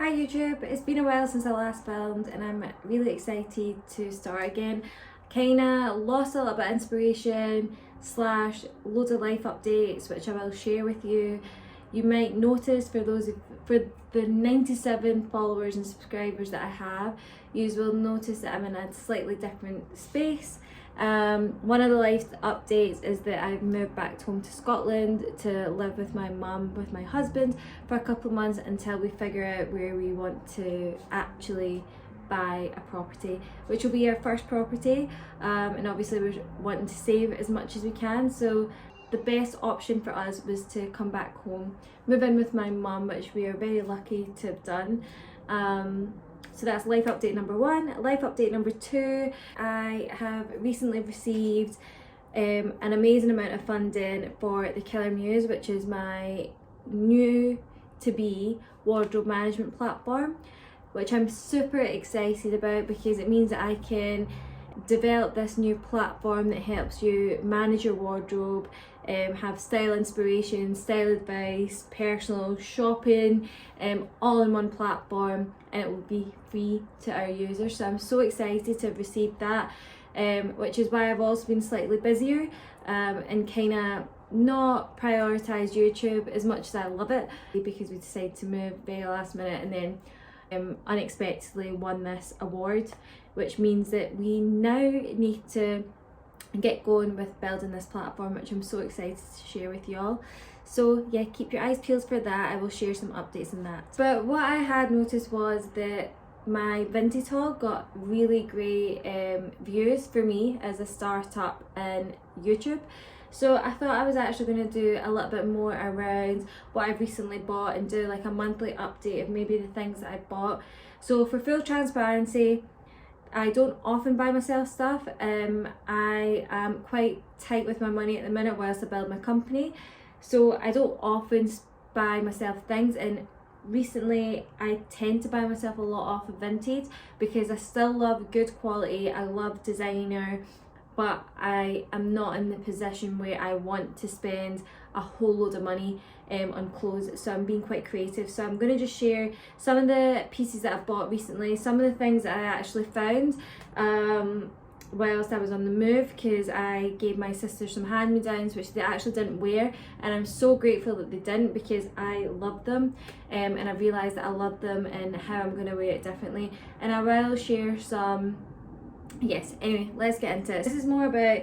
Hi YouTube, it's been a while since I last filmed and I'm really excited to start again. Kinda lost a little bit of inspiration slash loads of life updates which I will share with you. You might notice for the 97 followers and subscribers that I have, you will notice that I'm in a slightly different space. One of the life updates is that I've moved back home to Scotland to live with my mum, with my husband for a couple of months until we figure out where we want to actually buy a property, which will be our first property, and obviously we're wanting to save as much as we can. So the best option for us was to come back home, move in with my mum, which we are very lucky to have done. So that's life update number one. Life update number two, I have recently received an amazing amount of funding for the Killer Muse, which is my new to be wardrobe management platform, which I'm super excited about because it means that I can develop this new platform that helps you manage your wardrobe, have style inspiration, style advice, personal shopping, all in one platform, and it will be free to our users. So I'm so excited to have received that, which is why I've also been slightly busier and kind of not prioritised YouTube as much as I love it, because we decided to move very last minute and then unexpectedly won this award, which means that we now need to get going with building this platform, which I'm so excited to share with you all. So yeah, keep your eyes peeled for that. I will share some updates on that. But what I had noticed was that my vintage haul got really great views for me as a startup in YouTube. So I thought I was actually going to do a little bit more around what I've recently bought and do like a monthly update of maybe the things that I've bought. So for full transparency, I don't often buy myself stuff. I am quite tight with my money at the minute whilst I build my company. So I don't often buy myself things, and recently I tend to buy myself a lot off of vintage because I still love good quality, I love designer, but I am not in the position where I want to spend a whole load of money on clothes. So I'm being quite creative. So I'm going to just share some of the pieces that I've bought recently, some of the things that I actually found whilst I was on the move, because I gave my sister some hand-me-downs which they actually didn't wear, and I'm so grateful that they didn't because I love them, and I realised that I love them and how I'm going to wear it differently. And I will share some. Yes, anyway, let's get into it. This is more about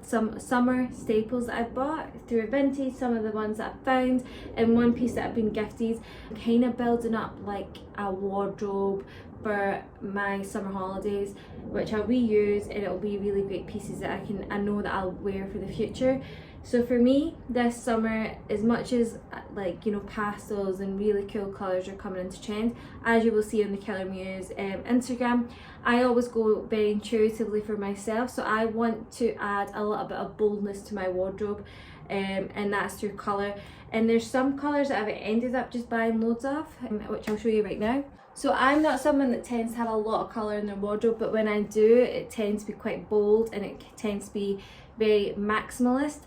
some summer staples that I've bought through vintage, some of the ones that I've found, and one piece that I've been gifted. I'm kind of building up like a wardrobe for my summer holidays, which I'll reuse, and it'll be really great pieces that I know that I'll wear for the future. So for me this summer, as much as like, you know, pastels and really cool colours are coming into trend, as you will see on the Killer Muse Instagram, I always go very intuitively for myself. So I want to add a little bit of boldness to my wardrobe, and that's through colour. And there's some colours that I've ended up just buying loads of, which I'll show you right now. So I'm not someone that tends to have a lot of colour in their wardrobe, but when I do, it tends to be quite bold and it tends to be very maximalist.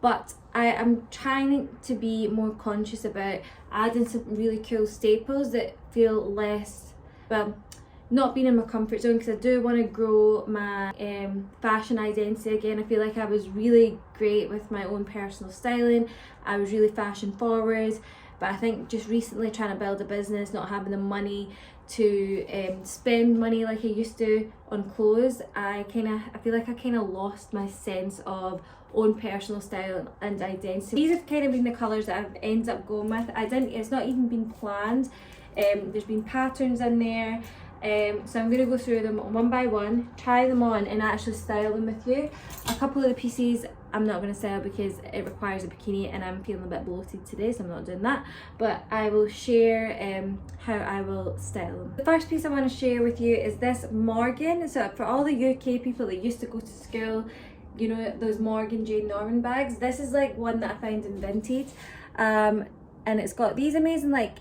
But I am trying to be more conscious about adding some really cool staples that feel less, well, not being in my comfort zone, because I do want to grow my fashion identity again. I feel like I was really great with my own personal styling. I was really fashion forward, but I think just recently trying to build a business, not having the money to spend money like I used to on clothes, I feel like I kind of lost my sense of own personal style and identity. These have kind of been the colours that I've ended up going with. It's not even been planned. There's been patterns in there. So I'm going to go through them one by one, try them on and actually style them with you. A couple of the pieces I'm not going to style because it requires a bikini and I'm feeling a bit bloated today, so I'm not doing that, but I will share how I will style them. The first piece I want to share with you is this Morgan. So for all the UK people that used to go to school, you know, those Morgan Jane Norman bags, this is like one that I found in vintage, and it's got these amazing, like,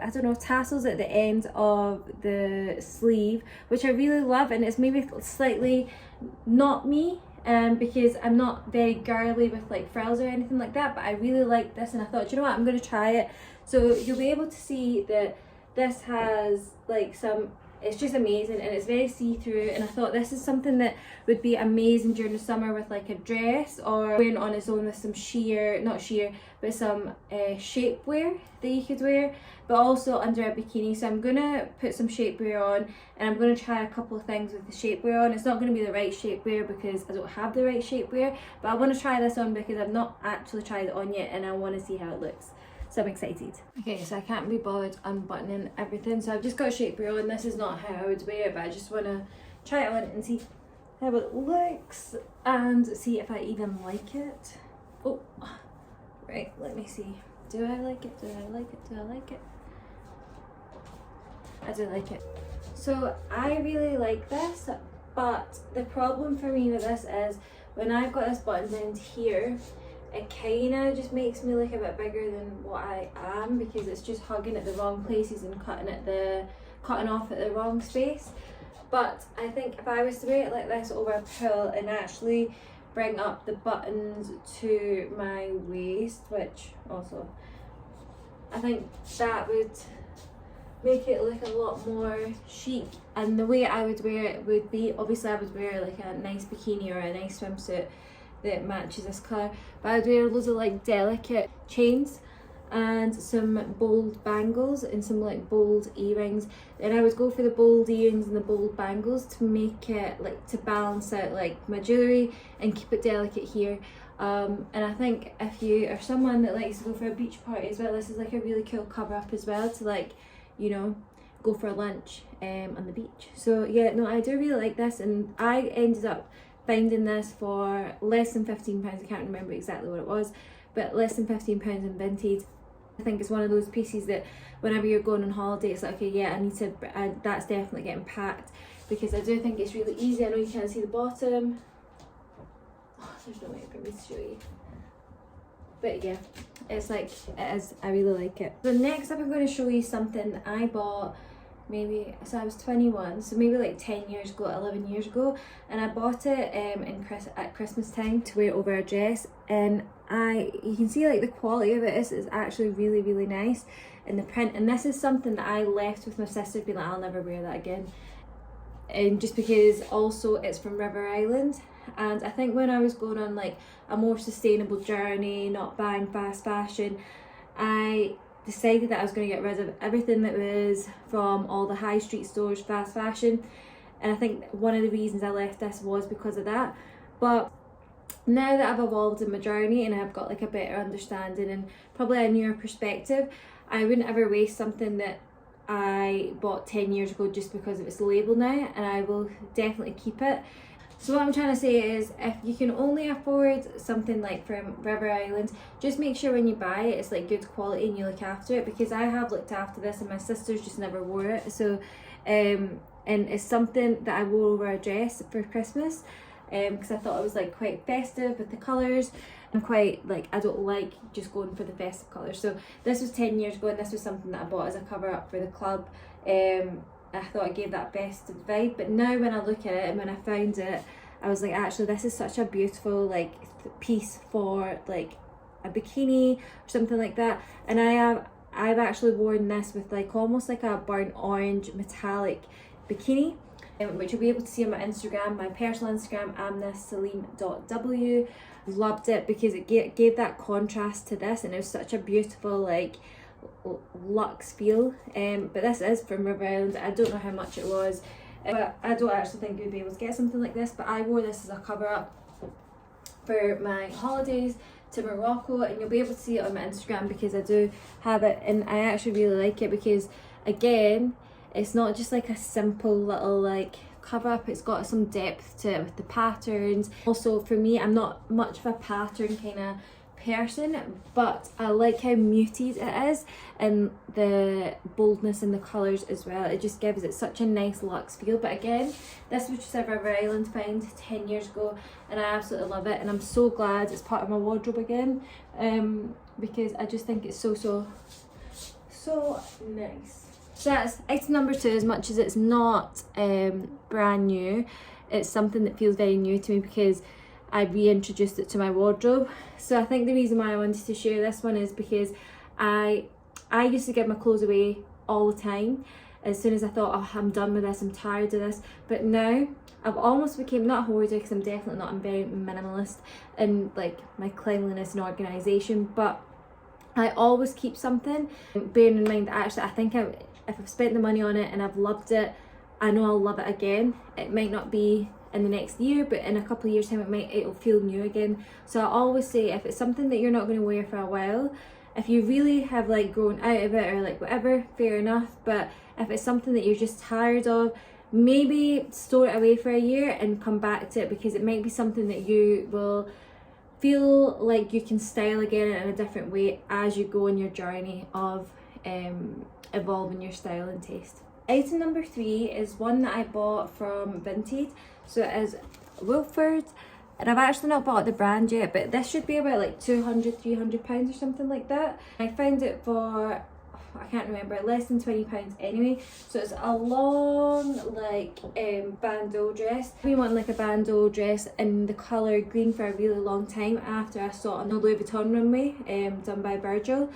I don't know, tassels at the end of the sleeve, which I really love, and it's maybe slightly not me, because I'm not very girly with like frills or anything like that, but I really like this and I thought, you know what, I'm going to try it. So you'll be able to see that this has like some, it's just amazing, and it's very see-through, and I thought this is something that would be amazing during the summer with like a dress, or wearing on its own with some sheer, not sheer, but some shapewear that you could wear, but also under a bikini. So I'm gonna put some shapewear on, and I'm gonna try a couple of things with the shapewear on. It's not gonna be the right shapewear because I don't have the right shapewear, but I want to try this on because I've not actually tried it on yet, and I want to see how it looks. So I'm excited. Okay, so I can't be bothered unbuttoning everything, so I've just got shapewear on. This is not how I would wear it, but I just want to try it on and see how it looks and see if I even like it. Oh, right, let me see. Do I like it? Do I like it? Do I like it? I do like it. So I really like this, but the problem for me with this is when I've got this button down here, it kind of just makes me look a bit bigger than what I am, because it's just hugging at the wrong places and cutting off at the wrong space. But I think if I was to wear it like this over a pull and actually bring up the buttons to my waist, which also I think that would make it look a lot more chic. And the way I would wear it would be, obviously I would wear like a nice bikini or a nice swimsuit that matches this colour, but I'd wear loads of like delicate chains and some bold bangles and some like bold earrings. And I would go for the bold earrings and the bold bangles to make it like, to balance out like my jewellery and keep it delicate here. And I think if you are someone that likes to go for a beach party as well, this is like a really cool cover up as well to like, you know, go for lunch on the beach. So yeah, no, I do really like this, and I ended up finding this for less than £15. I can't remember exactly what it was, but less than £15 in Vinted. I think it's one of those pieces that whenever you're going on holiday, it's like, okay, yeah, I need to, that's definitely getting packed, because I do think it's really easy. I know you can't see the bottom. Oh, there's no way for me to show you. But yeah, it's like, it is, I really like it. So next up I'm going to show you something that I bought maybe, so I was 21, so maybe like 10 years ago, 11 years ago, and I bought it at Christmas time to wear over a dress, and you can see like the quality of it is actually really, really nice, and the print, and this is something that I left with my sister being like, I'll never wear that again, and just because also it's from River Island, and I think when I was going on like a more sustainable journey, not buying fast fashion, I decided that I was going to get rid of everything that was from all the high street stores, fast fashion, and I think one of the reasons I left this was because of that. But now that I've evolved in my journey and I've got like a better understanding and probably a newer perspective, I wouldn't ever waste something that I bought 10 years ago just because of its label now, and I will definitely keep it. So what I'm trying to say is, if you can only afford something like from River Island, just make sure when you buy it it's like good quality and you look after it, because I have looked after this and my sisters just never wore it. So and it's something that I wore over a dress for Christmas, because I thought it was like quite festive with the colours. I'm quite like, I don't like just going for the festive colours. So this was 10 years ago, and this was something that I bought as a cover up for the club. I thought it gave that festive vibe, but now when I look at it and when I found it, I was like, actually this is such a beautiful like piece for like a bikini or something like that. And I've actually worn this with like almost like a burnt orange metallic bikini, which you'll be able to see on my Instagram, my personal Instagram, amnaceline.w. Loved it because it gave that contrast to this, and it was such a beautiful like luxe feel. But this is from River Island. I don't know how much it was, but I don't actually think you'd be able to get something like this, but I wore this as a cover up for my holidays to Morocco, and you'll be able to see it on my Instagram because I do have it, and I actually really like it because again it's not just like a simple little like cover up, it's got some depth to it with the patterns. Also for me, I'm not much of a pattern kind of person, but I like how muted it is and the boldness in the colours as well. It just gives it such a nice luxe feel. But again, this was just a River Island find 10 years ago, and I absolutely love it, and I'm so glad it's part of my wardrobe again, because I just think it's so nice. So that's item number 2. As much as it's not brand new, it's something that feels very new to me because I reintroduced it to my wardrobe. So I think the reason why I wanted to share this one is because I used to give my clothes away all the time. As soon as I thought, oh, I'm done with this, I'm tired of this. But now I've almost became, not a hoarder because I'm definitely not, I'm very minimalist in like my cleanliness and organisation, but I always keep something, bearing in mind that actually I think if I've spent the money on it and I've loved it, I know I'll love it again. It might not be in the next year, but in a couple of years time it'll feel new again. So I always say, if it's something that you're not going to wear for a while, if you really have like grown out of it or like whatever, fair enough. But if it's something that you're just tired of, maybe store it away for a year and come back to it, because it might be something that you will feel like you can style again in a different way as you go on your journey of evolving your style and taste. Item number 3 is one that I bought from Vinted. So it is Wilford, and I've actually not bought the brand yet, but this should be about like £200-300 or something like that. I found it for, I can't remember, less than £20 anyway. So it's a long like bandeau dress. I've been wanting like a bandeau dress in the colour green for a really long time after I saw it on the Louis Vuitton runway done by Virgil.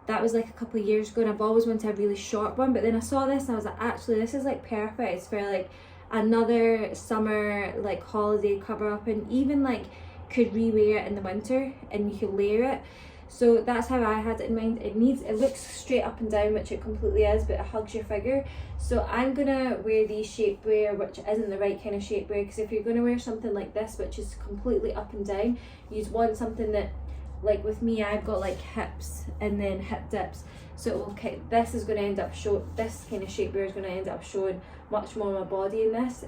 That was like a couple of years ago, and I've always wanted a really short one, but then I saw this and I was like, actually this is like perfect. It's for like another summer like holiday cover up, and even like could rewear it in the winter and you could layer it. So that's how I had it in mind. It looks straight up and down, which it completely is, but it hugs your figure. So I'm gonna wear these shapewear, which isn't the right kind of shapewear, because if you're gonna wear something like this, which is completely up and down, you'd want something that, like with me, I've got like hips and then hip dips. So this is going to end up showing, this kind of shapewear is going to end up showing much more of my body in this.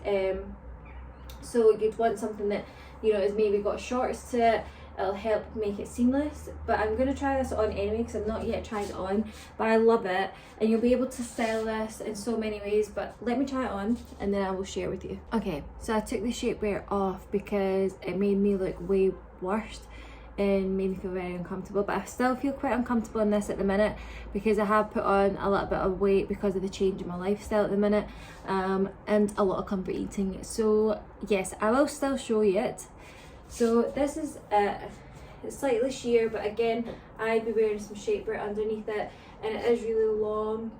So you'd want something that, you know, has maybe got shorts to it. It'll help make it seamless. But I'm going to try this on anyway because I've not yet tried it on. But I love it, and you'll be able to style this in so many ways. But let me try it on and then I will share with you. Okay, so I took the shapewear off because it made me look way worse and made me feel very uncomfortable, but I still feel quite uncomfortable in this at the minute because I have put on a little bit of weight because of the change in my lifestyle at the minute, and a lot of comfort eating. So yes, I will still show you it. So this is it's slightly sheer, but again I'd be wearing some shapewear underneath it, and it is really long,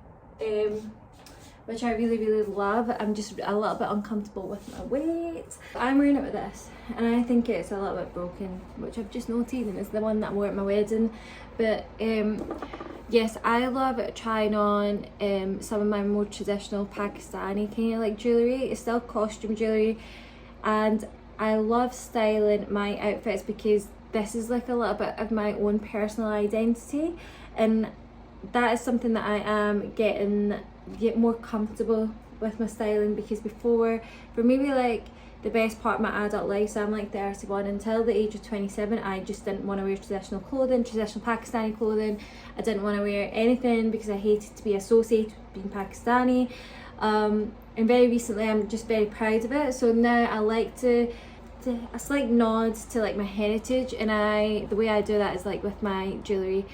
which I really love. I'm just a little bit uncomfortable with my weight. I'm wearing it with this, and I think it's a little bit broken, which I've just noted, and it's the one that I wore at my wedding. But yes, I love trying on some of my more traditional Pakistani kind of like jewellery. It's still costume jewellery, and I love styling my outfits because this is like a little bit of my own personal identity, and that is something that I am get more comfortable with my styling, because before, for maybe like the best part of my adult life, so I'm like 31, until the age of 27, I just didn't want to wear traditional clothing, traditional Pakistani clothing. I didn't want to wear anything because I hated to be associated with being Pakistani, and very recently I'm just very proud of it. So now I like to a slight nod to like my heritage, and the way I do that is like with my jewellery,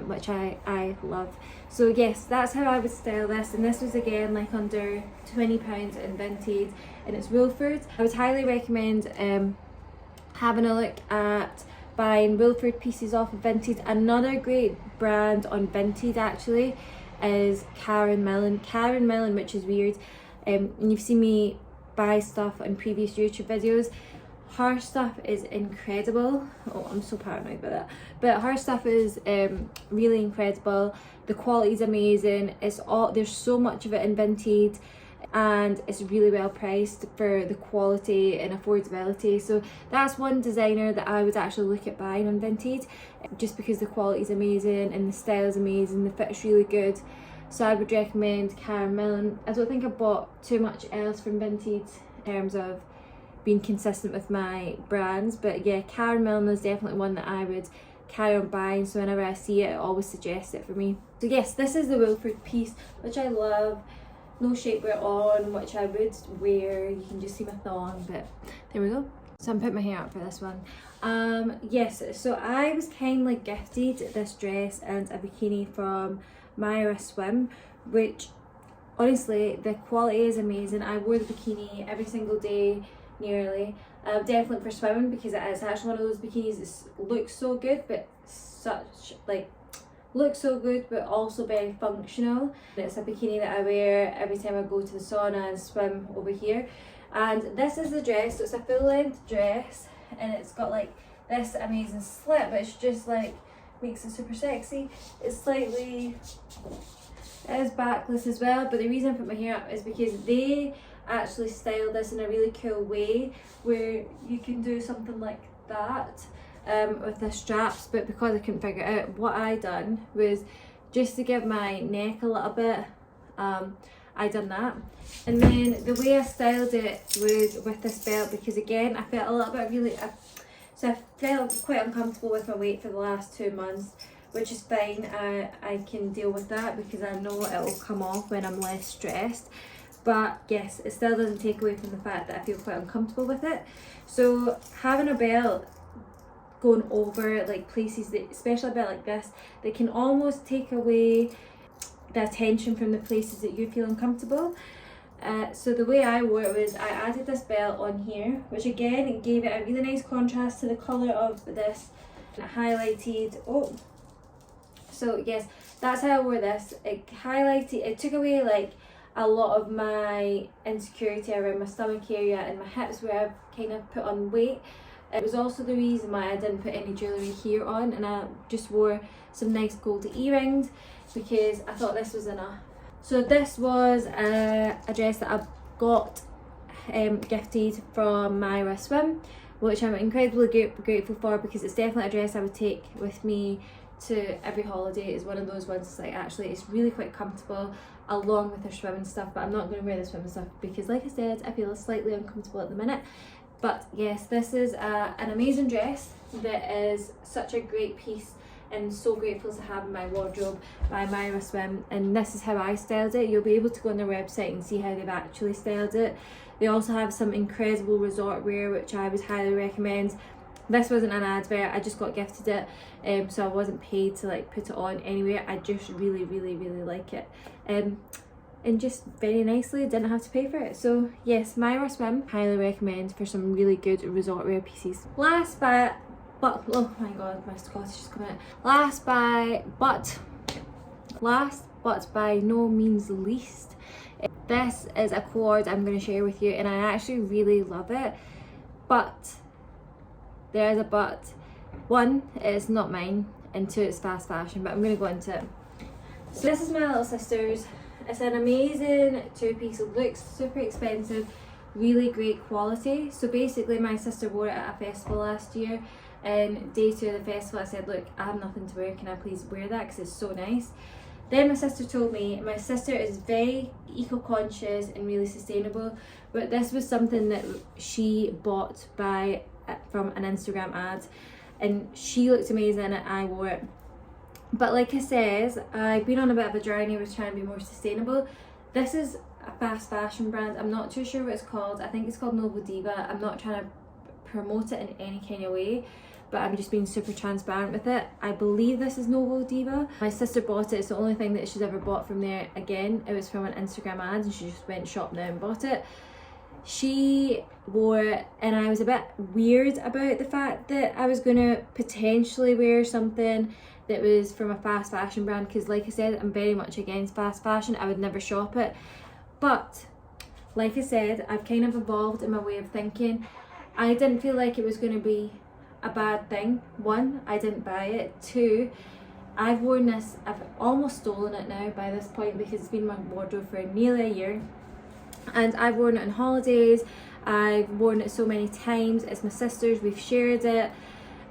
which I love. So yes, that's how I would style this, and this was again like under £20 in Vinted, and it's Wilford. I would highly recommend having a look at buying Wilford pieces off of Vinted. Another great brand on Vinted actually is Karen Millen, which is weird, and you've seen me buy stuff on previous YouTube videos. Her stuff is incredible. Oh, I'm so paranoid about that. But her stuff is really incredible. The quality is amazing. There's so much of it in Vinted, and it's really well priced for the quality and affordability. So that's one designer that I would actually look at buying on Vinted, just because the quality is amazing and the style is amazing, the fit's really good. So I would recommend Karen Millen. I don't think I bought too much else from Vinted in terms of being consistent with my brands, but yeah, Karen Millen is definitely one that I would carry on buying, so whenever I see it, I always suggest it for me. So yes, this is the Wilford piece, which I love. No shapewear on, which I would wear. You can just see my thong, but there we go. So I'm putting my hair up for this one. Yes, so I was kindly gifted this dress and a bikini from Myra Swim, which honestly the quality is amazing. I wore the bikini every single day nearly, definitely for swimming, because it is actually one of those bikinis that looks so good, but such like looks so good but also very functional. It's a bikini that I wear every time I go to the sauna and swim over here. And this is the dress, so it's a full length dress and it's got like this amazing slit, but it's just like makes it super sexy. It's slightly, it is backless as well, but the reason I put my hair up is because they actually styled this in a really cool way where you can do something like that with the straps, but because I couldn't figure it out, what I done was just to give my neck a little bit, I done that. And then the way I styled it was with this belt, because again I felt a little bit so I felt quite uncomfortable with my weight for the last 2 months, which is fine. I can deal with that because I know it will come off when I'm less stressed. But yes, it still doesn't take away from the fact that I feel quite uncomfortable with it. So having a belt going over like places that, especially a belt like this, that can almost take away the attention from the places that you feel uncomfortable. So the way I wore it was I added this belt on here, which again gave it a really nice contrast to the colour of this. And it highlighted, so yes, that's how I wore this. It highlighted, it took away like a lot of my insecurity around my stomach area and my hips where I've kind of put on weight. It was also the reason why I didn't put any jewellery here on, and I just wore some nice gold earrings because I thought this was enough. So this was a dress that I got gifted from Myra Swim, which I'm incredibly grateful for, because it's definitely a dress I would take with me to every holiday. It's one of those ones like actually it's really quite comfortable along with her swimming stuff, but I'm not going to wear the swimming stuff because like I said, I feel slightly uncomfortable at the minute. But yes, this is an amazing dress that is such a great piece and so grateful to have in my wardrobe by Myra Swim, and this is how I styled it. You'll be able to go on their website and see how they've actually styled it. They also have some incredible resort wear which I would highly recommend. This wasn't an advert, I just got gifted it, so I wasn't paid to like put it on anywhere. I just really like it, and just very nicely didn't have to pay for it. So yes, Myra Swim, highly recommend for some really good resort wear pieces. Last but oh my god, my Scottish is coming out. Last but by no means least, this is a cord I'm going to share with you, and I actually really love it, but there is a but. One, it's not mine, and two, it's fast fashion, but I'm going to go into it. So this is my little sister's. It's an amazing two-piece. It looks super expensive, really great quality. So basically my sister wore it at a festival last year, and day 2 of the festival I said, look, I have nothing to wear, can I please wear that because it's so nice. Then my sister told me, my sister is very eco-conscious and really sustainable, but this was something that she bought from an Instagram ad, and she looked amazing in it, I wore it. But like I said, I've been on a bit of a journey with trying to be more sustainable. This is a fast fashion brand. I'm not too sure what it's called. I think it's called Noble Diva. I'm not trying to promote it in any kind of way, but I'm just being super transparent with it. I believe this is Noble Diva. My sister bought it. It's the only thing that she's ever bought from there. Again, it was from an Instagram ad, and she just went shop now and bought it. She wore it, and I was a bit weird about the fact that I was going to potentially wear something that was from a fast fashion brand, because like I said, I'm very much against fast fashion. I would never shop it. But like I said, I've kind of evolved in my way of thinking. I didn't feel like it was going to be a bad thing. One, I didn't buy it. Two, I've worn this, I've almost stolen it now by this point because it's been in my wardrobe for nearly a year. And I've worn it on holidays, I've worn it so many times. It's my sister's, we've shared it.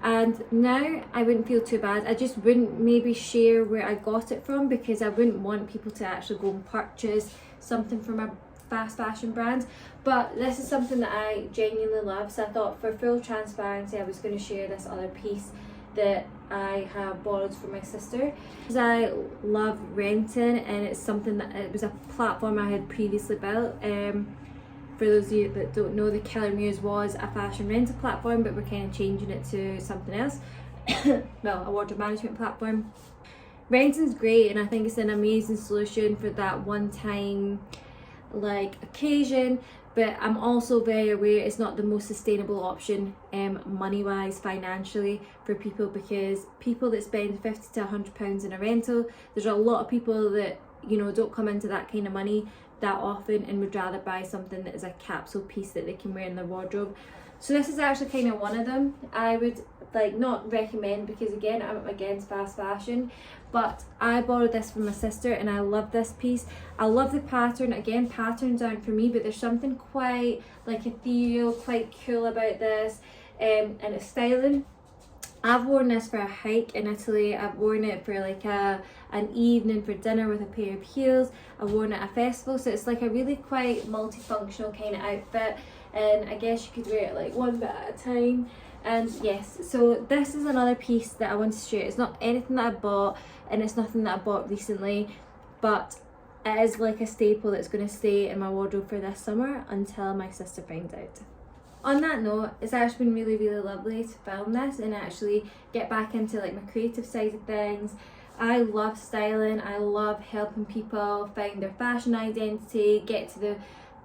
And now I wouldn't feel too bad. I just wouldn't maybe share where I got it from, because I wouldn't want people to actually go and purchase something from a fast fashion brand. But this is something that I genuinely love, so I thought for full transparency I was going to share this other piece that I have borrowed from my sister, because I love renting, and it's something that, it was a platform I had previously built. For those of you that don't know, the Killer Muse was a fashion rental platform, but we're kind of changing it to something else. Well, a wardrobe management platform. Renting's great, and I think it's an amazing solution for that one time like occasion, but I'm also very aware it's not the most sustainable option money wise, financially, for people, because people that spend £50 to £100 in a rental, there's a lot of people that, you know, don't come into that kind of money that often and would rather buy something that is a capsule piece that they can wear in their wardrobe. So this is actually kind of one of them. I would like not recommend, because again, I'm against fast fashion, but I borrowed this from my sister and I love this piece. I love the pattern. Again, patterns aren't for me, but there's something quite like ethereal, quite cool about this, and it's styling. I've worn this for a hike in Italy. I've worn it for like an evening for dinner with a pair of heels. I've worn it at a festival, so it's like a really quite multifunctional kind of outfit, and I guess you could wear it like one bit at a time. And yes, so this is another piece that I want to share. It's not anything that I bought, and it's nothing that I bought recently, but it is like a staple that's going to stay in my wardrobe for this summer until my sister finds out. On that note, it's actually been really, really lovely to film this and actually get back into like my creative side of things. I love styling. I love helping people find their fashion identity, get to the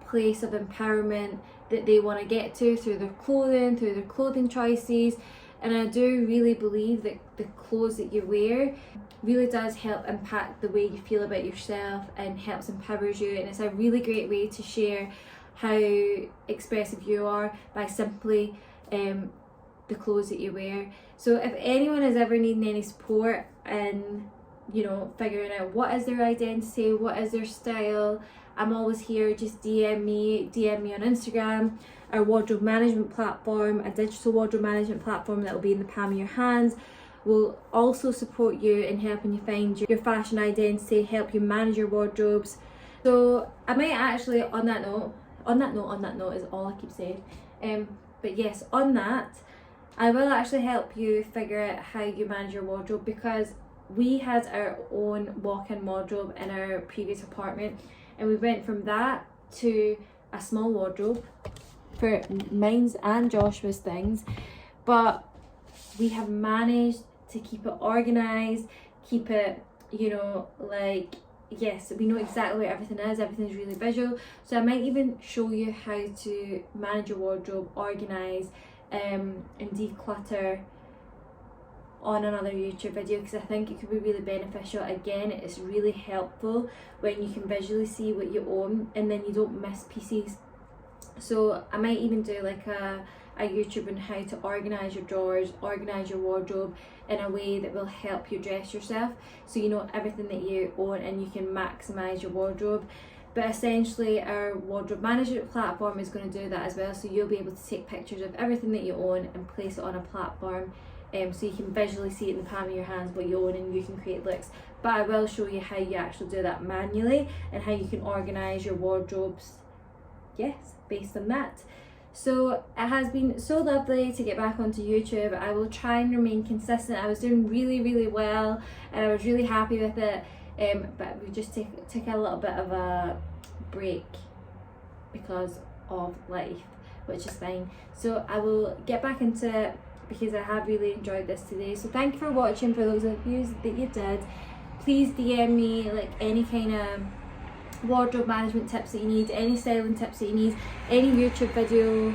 place of empowerment that they want to get to through their clothing choices. And I do really believe that the clothes that you wear really does help impact the way you feel about yourself and helps empowers you, and it's a really great way to share how expressive you are by simply the clothes that you wear. So if anyone is ever needing any support in, you know, figuring out what is their identity, what is their style, I'm always here. Just DM me on Instagram, our wardrobe management platform, a digital wardrobe management platform that will be in the palm of your hands, will also support you in helping you find your fashion identity, help you manage your wardrobes. So I might actually, on that note is all I keep saying. But yes, on that, I will actually help you figure out how you manage your wardrobe, because we had our own walk-in wardrobe in our previous apartment, and we went from that to a small wardrobe for mine's and Joshua's things, but we have managed to keep it organised, keep it, you know, like, yes, we know exactly where everything is. Everything's really visual. So I might even show you how to manage your wardrobe, organise, and declutter on another YouTube video, because I think it could be really beneficial. Again, it's really helpful when you can visually see what you own and then you don't miss pieces. So I might even do like a YouTube on how to organise your drawers, organise your wardrobe in a way that will help you dress yourself, so you know everything that you own and you can maximise your wardrobe. But essentially our wardrobe management platform is going to do that as well, so you'll be able to take pictures of everything that you own and place it on a platform, so you can visually see it in the palm of your hands what you own, and you can create looks. But I will show you how you actually do that manually and how you can organise your wardrobes, yes, based on that. So it has been so lovely to get back onto YouTube. I will try and remain consistent. I was doing really, really well and I was really happy with it, but we just took a little bit of a break because of life, which is fine. So I will get back into it because I have really enjoyed this today. So thank you for watching. For those of you that you did, please DM me like any kind of wardrobe management tips that you need, any styling tips that you need, any YouTube video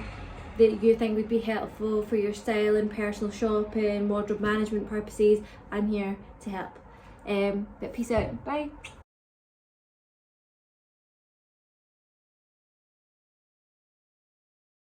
that you think would be helpful for your style and personal shopping, wardrobe management purposes. I'm here to help. But peace out. Bye.